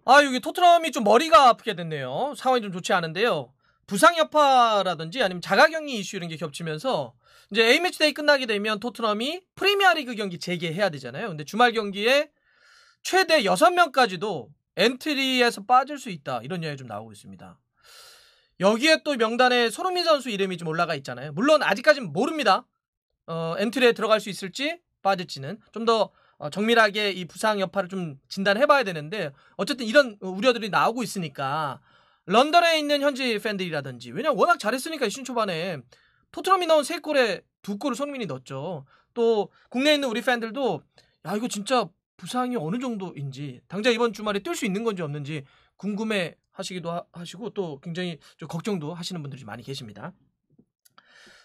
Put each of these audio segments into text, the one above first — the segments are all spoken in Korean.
여기 토트넘이 좀 머리가 아프게 됐네요. 상황이 좀 좋지 않은데요. 부상 여파라든지 아니면 자가격리 이슈 이런 게 겹치면서 이제 A매치데이 끝나게 되면 토트넘이 프리미어리그 경기 재개해야 되잖아요. 근데 주말 경기에 최대 6명까지도 엔트리에서 빠질 수 있다. 이런 이야기 좀 나오고 있습니다. 여기에 또 명단에 손흥민 선수 이름이 좀 올라가 있잖아요. 물론 아직까지는 모릅니다. 엔트리에 들어갈 수 있을지 빠질지는 좀 더 정밀하게 이 부상 여파를 좀 진단해봐야 되는데 어쨌든 이런 우려들이 나오고 있으니까 런던에 있는 현지 팬들이라든지 왜냐면 워낙 잘했으니까 시즌 초반에 토트넘이 넣은 3골에 2골을 손흥민이 넣었죠. 또 국내에 있는 우리 팬들도 야 이거 진짜 부상이 어느 정도인지 당장 이번 주말에 뛸 수 있는 건지 없는지 궁금해 하시기도 하시고 또 굉장히 좀 걱정도 하시는 분들이 많이 계십니다.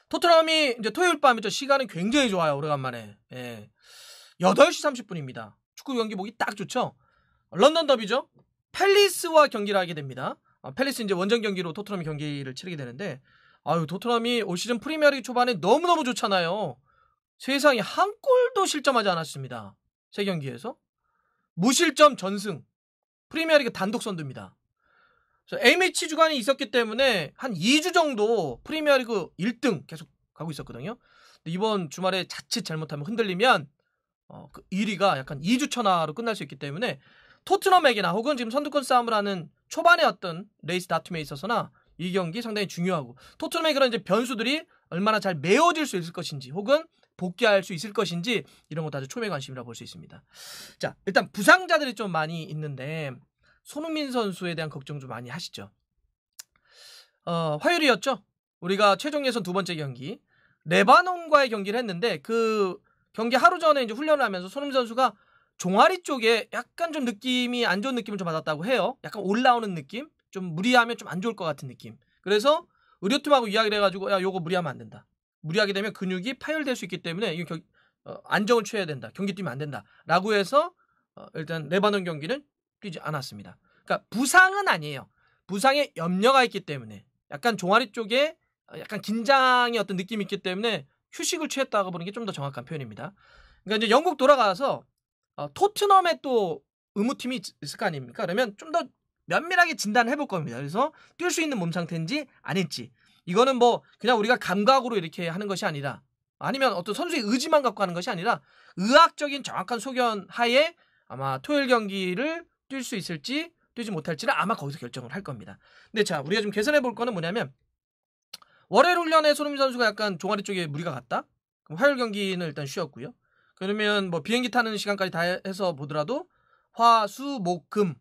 토트넘이 이제 토요일 밤이죠. 시간은 굉장히 좋아요. 오래간만에. 예. 8시 30분입니다. 축구 경기 보기 딱 좋죠. 런던 더비죠. 팰리스와 경기를 하게 됩니다. 팰리스 이제 원정 경기로 토트넘이 경기를 치르게 되는데 토트넘이 올 시즌 프리미어리그 초반에 너무너무 좋잖아요. 세상에 한 골도 실점하지 않았습니다. 3경기에서. 무실점 전승. 프리미어리그 단독 선두입니다. A매치 주간이 있었기 때문에 한 2주 정도 프리미어리그 1등 계속 가고 있었거든요. 근데 이번 주말에 자칫 잘못하면 흔들리면 그 1위가 약간 2주 천하로 끝날 수 있기 때문에 토트넘에게나 혹은 지금 선두권 싸움을 하는 초반의 어떤 레이스 다툼에 있어서나 이 경기 상당히 중요하고 토트넘의 그런 이제 변수들이 얼마나 잘 메워질 수 있을 것인지 혹은 복귀할 수 있을 것인지 이런 것도 아주 초미의 관심이라 볼 수 있습니다. 자, 일단 부상자들이 좀 많이 있는데 손흥민 선수에 대한 걱정 좀 많이 하시죠. 화요일이었죠. 우리가 최종 예선 2번째 경기 레바논과의 경기를 했는데 그 경기 하루 전에 이제 훈련을 하면서 손흥민 선수가 종아리 쪽에 약간 좀 느낌이 안 좋은 느낌을 좀 받았다고 해요. 약간 올라오는 느낌? 좀 무리하면 좀 안 좋을 것 같은 느낌. 그래서 의료팀하고 이야기를 해가지고 야 요거 무리하면 안 된다. 무리하게 되면 근육이 파열될 수 있기 때문에 이거 안정을 취해야 된다. 경기 뛰면 안 된다. 라고 해서 일단 레바논 경기는 뛰지 않았습니다. 그러니까 부상은 아니에요. 부상에 염려가 있기 때문에 약간 종아리 쪽에 약간 긴장의 어떤 느낌이 있기 때문에 휴식을 취했다고 보는 게 좀 더 정확한 표현입니다. 그러니까 이제 영국 돌아가서 토트넘에 또 의무팀이 있을 거 아닙니까? 그러면 좀 더 면밀하게 진단을 해볼 겁니다. 그래서 뛸 수 있는 몸 상태인지 아닐지 이거는 뭐 그냥 우리가 감각으로 이렇게 하는 것이 아니라 아니면 어떤 선수의 의지만 갖고 하는 것이 아니라 의학적인 정확한 소견 하에 아마 토요일 경기를 뛸 수 있을지 뛰지 못할지는 아마 거기서 결정을 할 겁니다. 근데 자 우리가 좀 계산해 볼 거는 뭐냐면 월요일 훈련에 손흥민 선수가 약간 종아리 쪽에 무리가 갔다? 그럼 화요일 경기는 일단 쉬었고요. 그러면 뭐 비행기 타는 시간까지 다 해서 보더라도 화, 수, 목, 금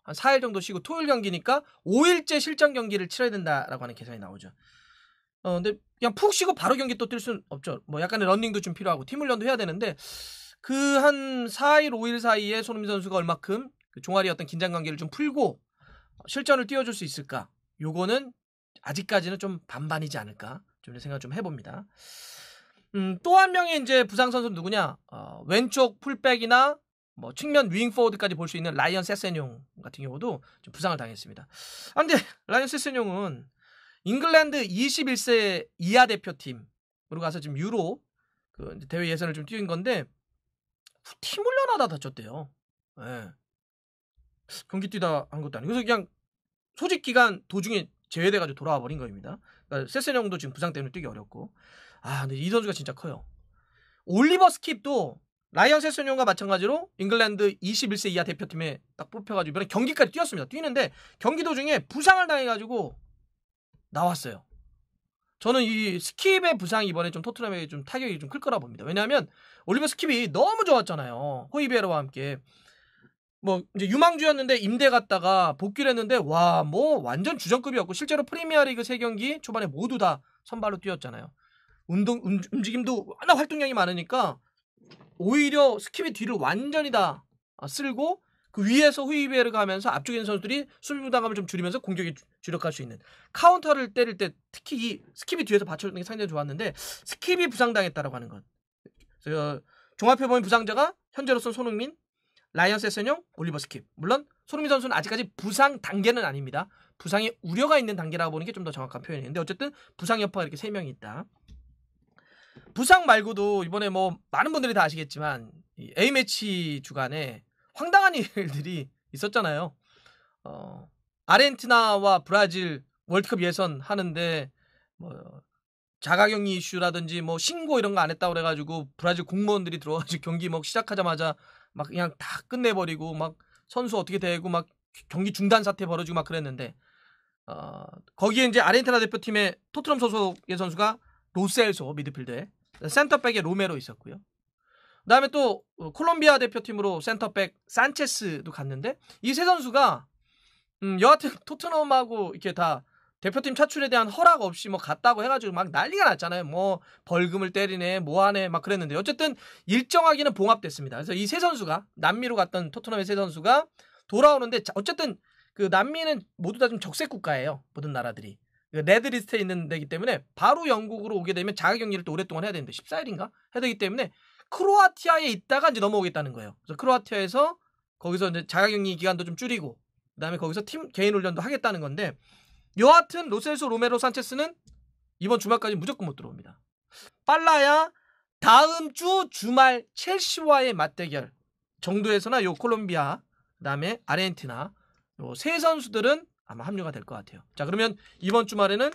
한 4일 정도 쉬고 토요일 경기니까 5일째 실전 경기를 치러야 된다라고 하는 계산이 나오죠. 근데 그냥 푹 쉬고 바로 경기 또 뛸 수는 없죠. 뭐 약간의 러닝도 좀 필요하고 팀 훈련도 해야 되는데 그 한 4일, 5일 사이에 손흥민 선수가 얼마큼 그 종아리 어떤 긴장 관계를 좀 풀고 실전을 띄워줄 수 있을까? 요거는 아직까지는 좀 반반이지 않을까? 좀 생각 좀 해봅니다. 또 한 명의 이제 부상 선수는 누구냐? 왼쪽 풀백이나 뭐 측면 윙 포워드까지 볼 수 있는 라이언 세세뇽 같은 경우도 좀 부상을 당했습니다. 근데 라이언 세세뇽은 잉글랜드 21세 이하 대표팀으로 가서 지금 유로 그 대회 예선을 좀 뛴 건데 팀 훈련하다 다쳤대요. 네. 경기 뛰다 한 것도 아니고 그래서 그냥 소집 기간 도중에 제외돼가지고 돌아와 버린 겁니다. 그러니까 세세뇽도 지금 부상 때문에 뛰기 어렵고 근데 이 선수가 진짜 커요. 올리버 스킵도 라이언 세세뇽과 마찬가지로 잉글랜드 21세 이하 대표팀에 딱 뽑혀가지고 이번에 경기까지 뛰었습니다. 뛰는데 경기 도중에 부상을 당해가지고 나왔어요. 저는 이 스킵의 부상이 이번에 좀 토트넘에게 좀 타격이 좀 클 거라 봅니다. 왜냐하면 올리버 스킵이 너무 좋았잖아요. 호이베르와 함께. 뭐 이제 유망주였는데 임대 갔다가 복귀를 했는데 와 뭐 완전 주전급이었고 실제로 프리미어리그 3경기 초반에 모두 다 선발로 뛰었잖아요. 움직임도 워낙 활동량이 많으니까 오히려 스킵의 뒤를 완전히 다 쓸고 그 위에서 후이베르가 하면서 앞쪽에 있는 선수들이 수비 부담감을 좀 줄이면서 공격에 주력할 수 있는 카운터를 때릴 때 특히 이 스킵이 뒤에서 받쳐주는 게 상당히 좋았는데 스킵이 부상당했다라고 하는 것. 그래서 종합해보면 부상자가 현재로서는 손흥민, 라이언 세세뇽, 올리버 스킵. 물론 손흥민 선수는 아직까지 부상 단계는 아닙니다. 부상의 우려가 있는 단계라고 보는 게 좀 더 정확한 표현인데 어쨌든 부상 여파가 이렇게 3명이 있다. 부상 말고도 이번에 뭐 많은 분들이 다 아시겠지만 A매치 주간에 황당한 일들이 있었잖아요. 아르헨티나와 브라질 월드컵 예선 하는데 뭐 자가격리 이슈라든지 뭐 신고 이런 거 안 했다고 그래가지고 브라질 공무원들이 들어와가지고 경기 막 시작하자마자 막 그냥 다 끝내버리고 막 선수 어떻게 되고 막 경기 중단 사태 벌어지고 막 그랬는데 거기에 이제 아르헨티나 대표팀의 토트넘 소속의 선수가 로셀소 미드필더에 센터백에 로메로 있었고요. 그다음에 또 콜롬비아 대표팀으로 센터백 산체스도 갔는데 이 세 선수가 여하튼 토트넘하고 이렇게 다 대표팀 차출에 대한 허락 없이 뭐 갔다고 해가지고 막 난리가 났잖아요. 뭐 벌금을 때리네 뭐하네 막 그랬는데 어쨌든 일정하게는 봉합됐습니다. 그래서 이 세 선수가 남미로 갔던 토트넘의 세 선수가 돌아오는데 어쨌든 그 남미는 모두 다 좀 적색 국가예요. 모든 나라들이. 레드리스트에 있는 데기 때문에 바로 영국으로 오게 되면 자가격리를 또 오랫동안 해야 되는데 14일인가 해야 되기 때문에 크로아티아에 있다가 이제 넘어오겠다는 거예요. 그래서 크로아티아에서 거기서 이제 자가격리 기간도 좀 줄이고 그다음에 거기서 팀 개인 훈련도 하겠다는 건데 여하튼 로셀소 로메로 산체스는 이번 주말까지 무조건 못 들어옵니다. 빨라야 다음 주 주말 첼시와의 맞대결 정도에서나 요 콜롬비아 그다음에 아르헨티나 요 세 선수들은 아마 합류가 될 것 같아요. 자 그러면 이번 주말에는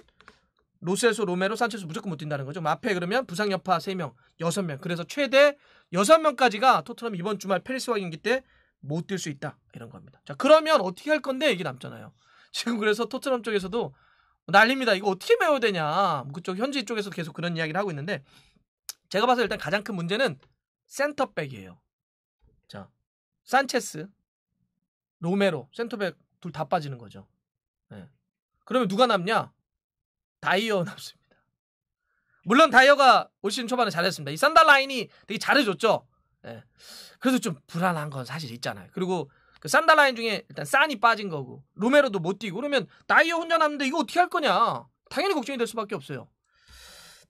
로셀소 로메로 산체스 무조건 못 뛴다는 거죠. 앞에 그러면 부상 여파 3명 6명 그래서 최대 6명까지가 토트넘 이번 주말 페리스와 경기 때 못 뛸 수 있다 이런 겁니다. 자 그러면 어떻게 할 건데 얘기 남잖아요. 지금 그래서 토트넘 쪽에서도 난립니다. 이거 어떻게 메워야 되냐. 그쪽 현지 쪽에서 계속 그런 이야기를 하고 있는데 제가 봐서 일단 가장 큰 문제는 센터백이에요. 자 산체스 로메로 센터백 둘 다 빠지는 거죠. 네. 그러면 누가 남냐? 다이어 남습니다. 물론 다이어가 올 시즌 초반에 잘했습니다. 이 산달라인이 되게 잘해줬죠. 네. 그래서 좀 불안한 건 사실 있잖아요. 그리고 그 산달라인 중에 일단 산이 빠진 거고 로메로도 못 뛰고 그러면 다이어 혼자 남는데 이거 어떻게 할 거냐? 당연히 걱정이 될 수밖에 없어요.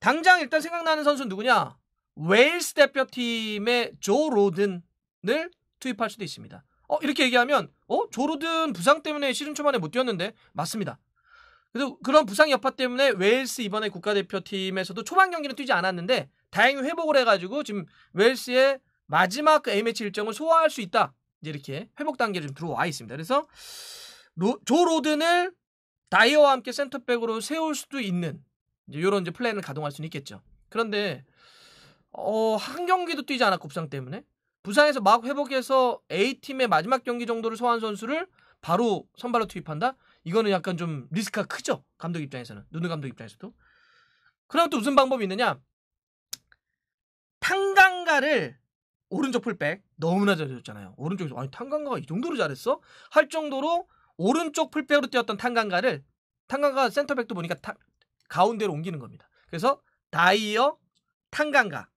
당장 일단 생각나는 선수는 누구냐? 웨일스 대표팀의 조 로든을 투입할 수도 있습니다. 이렇게 얘기하면 조 로든 부상 때문에 시즌 초반에 못 뛰었는데 맞습니다. 그래서 그런 부상 여파 때문에 웨일스 이번에 국가대표팀에서도 초반 경기는 뛰지 않았는데 다행히 회복을 해가지고 지금 웨일스의 마지막 그 A매치 일정을 소화할 수 있다. 이제 이렇게 회복 단계로 좀 들어와 있습니다. 그래서 조 로든을 다이어와 함께 센터백으로 세울 수도 있는 이런 이제 플랜을 가동할 수는 있겠죠. 그런데 한 경기도 뛰지 않았고 부상 때문에 부상에서 막 회복해서 A팀의 마지막 경기 정도를 소화한 선수를 바로 선발로 투입한다? 이거는 약간 좀 리스크가 크죠. 감독 입장에서는. 누누 감독 입장에서도. 그럼 또 무슨 방법이 있느냐? 탕강가를 오른쪽 풀백 너무나 잘해줬잖아요. 오른쪽에서 아니 탕강가가 이 정도로 잘했어? 할 정도로 오른쪽 풀백으로 뛰었던 탕강가 센터백도 보니까 가운데로 옮기는 겁니다. 그래서 다이어 탕강가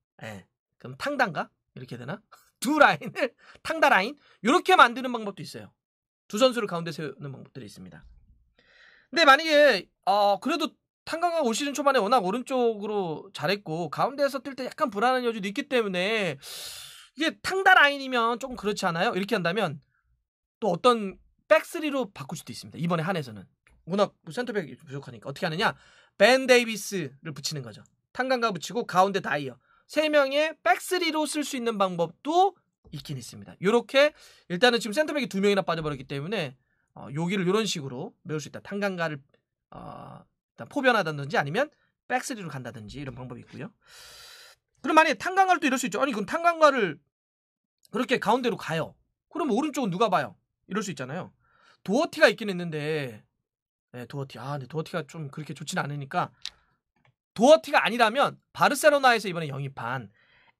그럼 탕단가? 이렇게 되나? 두 라인을 탕다라인 이렇게 만드는 방법도 있어요. 두 선수를 가운데 세우는 방법들이 있습니다. 근데 만약에 그래도 탕강가 올 시즌 초반에 워낙 오른쪽으로 잘했고 가운데에서 뛸 때 약간 불안한 여지도 있기 때문에 이게 탕다라인이면 조금 그렇지 않아요? 이렇게 한다면 또 어떤 백스리로 바꿀 수도 있습니다. 이번에 한해서는 워낙 센터백이 부족하니까 어떻게 하느냐? 벤 데이비스를 붙이는 거죠. 탕강가 붙이고 가운데 다이어 3명의 백스리로 쓸 수 있는 방법도 있긴 있습니다. 요렇게 일단은 지금 센터백이 2명이나 빠져버렸기 때문에 여기를 이런 식으로 메울 수 있다. 탕강가를 일단 포변하다든지 아니면 백스리로 간다든지 이런 방법이 있고요. 그럼 만약에 탕강가를 또 이럴 수 있죠. 아니 그럼 탕강가를 그렇게 가운데로 가요. 그럼 오른쪽은 누가 봐요? 이럴 수 있잖아요. 도어티가 있긴 있는데 도어티. 근데 도어티가 좀 그렇게 좋진 않으니까 도어티가 아니라면 바르셀로나에서 이번에 영입한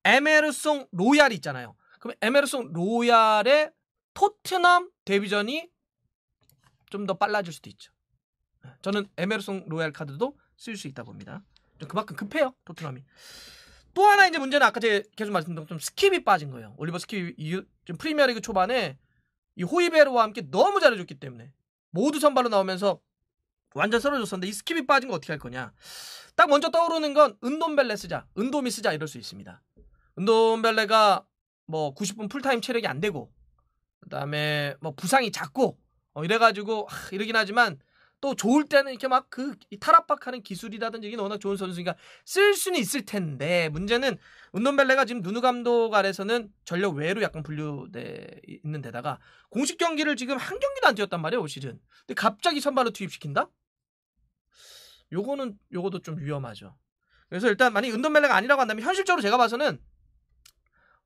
에메르송 로얄이 있잖아요. 그럼 에메르송 로얄의 토트넘 데뷔전이 좀 더 빨라질 수도 있죠. 저는 에메르송 로얄 카드도 쓸 수 있다 봅니다. 좀 그만큼 급해요, 토트넘이. 또 하나 이제 문제는 아까 제가 계속 말씀드린 좀 스킵이 빠진 거예요. 올리버 스킵이 좀 프리미어리그 초반에 이 호이베르와 함께 너무 잘해줬기 때문에 모두 선발로 나오면서 완전 썰어줬었는데 이 스킵이 빠진 거 어떻게 할 거냐. 딱 먼저 떠오르는 건 은돔벨레 쓰자, 은돔이 쓰자 이럴 수 있습니다. 은돔벨레가 뭐 90분 풀타임 체력이 안 되고 그다음에 뭐 부상이 잦고 이래가지고 이러긴 하지만 또 좋을 때는 이렇게 막 그 탈압박하는 기술이라든지 이게 워낙 좋은 선수니까 쓸 수는 있을 텐데 문제는 운돈벨레가 지금 누누 감독 아래서는 전력 외로 약간 분류돼 있는 데다가 공식 경기를 지금 한 경기도 안 뛰었단 말이에요 올 시즌. 근데 갑자기 선발로 투입시킨다? 요것도 좀 위험하죠. 그래서 일단 만약 운돈벨레가 아니라고 한다면 현실적으로 제가 봐서는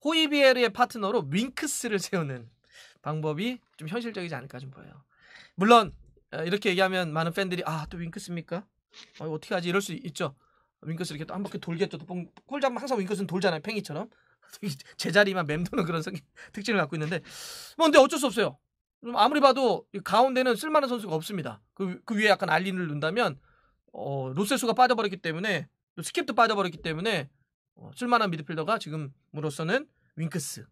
호이비에르의 파트너로 윙크스를 세우는 방법이 좀 현실적이지 않을까 좀 보여요. 물론 이렇게 얘기하면 많은 팬들이 또 윙크스입니까? 어떻게 하지 이럴 수 있죠. 윙크스 이렇게 또 한 바퀴 돌겠죠. 골 잡으면 항상 윙크스는 돌잖아요. 팽이처럼. 제자리만 맴도는 그런 특징을 갖고 있는데 근데 어쩔 수 없어요. 아무리 봐도 가운데는 쓸만한 선수가 없습니다. 그 위에 약간 알린을 넣는다면 로세수가 빠져버렸기 때문에 또 스킵도 빠져버렸기 때문에 쓸만한 미드필더가 지금으로서는 윙크스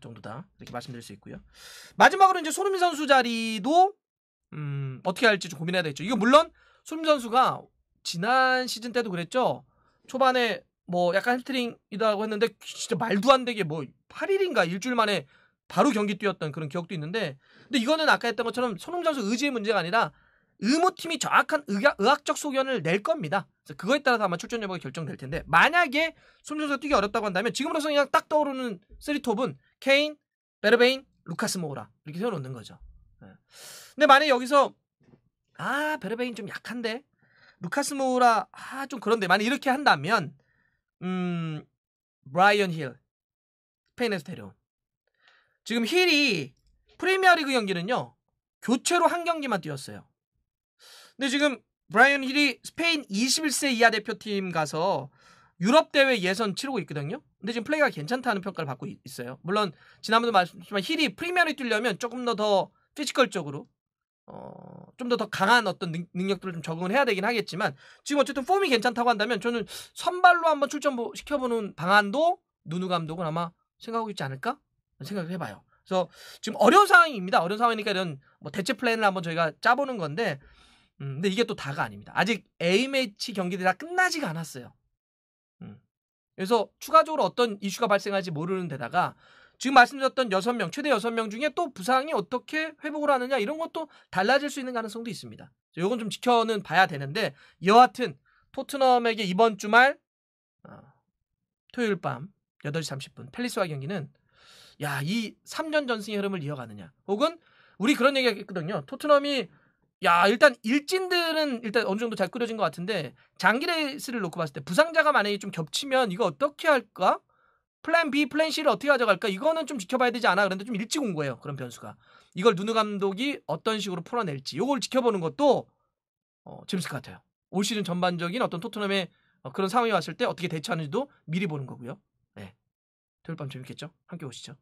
정도다 이렇게 말씀드릴 수 있고요. 마지막으로 이제 손흥민 선수 자리도 어떻게 할지 좀 고민해야 되겠죠. 이거 물론 손흥민 선수가 지난 시즌 때도 그랬죠. 초반에 뭐 약간 햄스트링이라고 했는데 진짜 말도 안 되게 뭐 8일인가 일주일 만에 바로 경기 뛰었던 그런 기억도 있는데 근데 이거는 아까 했던 것처럼 손흥민 선수 의지의 문제가 아니라 의무팀이 정확한 의학적 소견을 낼 겁니다. 그래서 그거에 따라서 아마 출전 여부가 결정될 텐데 만약에 손흥민 선수가 뛰기 어렵다고 한다면 지금으로서 그냥 딱 떠오르는 3톱은 케인, 베르베인, 루카스 모우라 이렇게 세워놓는 거죠. 근데 만약에 여기서 베르베인 좀 약한데 루카스 모우라 좀 그런데 만약 이렇게 한다면 브라이언 힐 스페인에서 데려온 지금 힐이 프리미어리그 경기는요 교체로 한 경기만 뛰었어요. 근데 지금 브라이언 힐이 스페인 21세 이하 대표팀 가서 유럽 대회 예선 치르고 있거든요. 근데 지금 플레이가 괜찮다는 평가를 받고 있어요. 물론 지난번도 말씀드렸지만 힐이 프리미어리그 뛰려면 조금 더 피지컬적으로 좀 더 강한 어떤 능력들을 좀 적응을 해야 되긴 하겠지만 지금 어쨌든 폼이 괜찮다고 한다면 저는 선발로 한번 출전 시켜보는 방안도 누누 감독은 아마 생각하고 있지 않을까 생각을 해봐요. 그래서 지금 어려운 상황입니다. 어려운 상황이니까 이런 뭐 대체 플랜을 한번 저희가 짜보는 건데 근데 이게 또 다가 아닙니다. 아직 A매치 경기들이 다 끝나지가 않았어요. 그래서 추가적으로 어떤 이슈가 발생할지 모르는 데다가 지금 말씀드렸던 6명, 최대 6명 중에 또 부상이 어떻게 회복을 하느냐 이런 것도 달라질 수 있는 가능성도 있습니다. 이건 좀 지켜는 봐야 되는데 여하튼 토트넘에게 이번 주말 토요일 밤 8시 30분 팰리스와 경기는 이 3전 전승의 흐름을 이어가느냐 혹은 우리 그런 얘기 했거든요. 토트넘이 일단 일진들은 일단 어느 정도 잘 꾸려진 것 같은데 장기 레이스를 놓고 봤을 때 부상자가 만약에 좀 겹치면 이거 어떻게 할까? 플랜 B, 플랜 C를 어떻게 가져갈까? 이거는 좀 지켜봐야 되지 않아? 그런데 좀 일찍 온 거예요. 그런 변수가. 이걸 누누 감독이 어떤 식으로 풀어낼지 이걸 지켜보는 것도 재밌을 것 같아요. 올 시즌 전반적인 어떤 토트넘의 그런 상황이 왔을 때 어떻게 대처하는지도 미리 보는 거고요. 네. 토요일 밤 재밌겠죠? 함께 오시죠.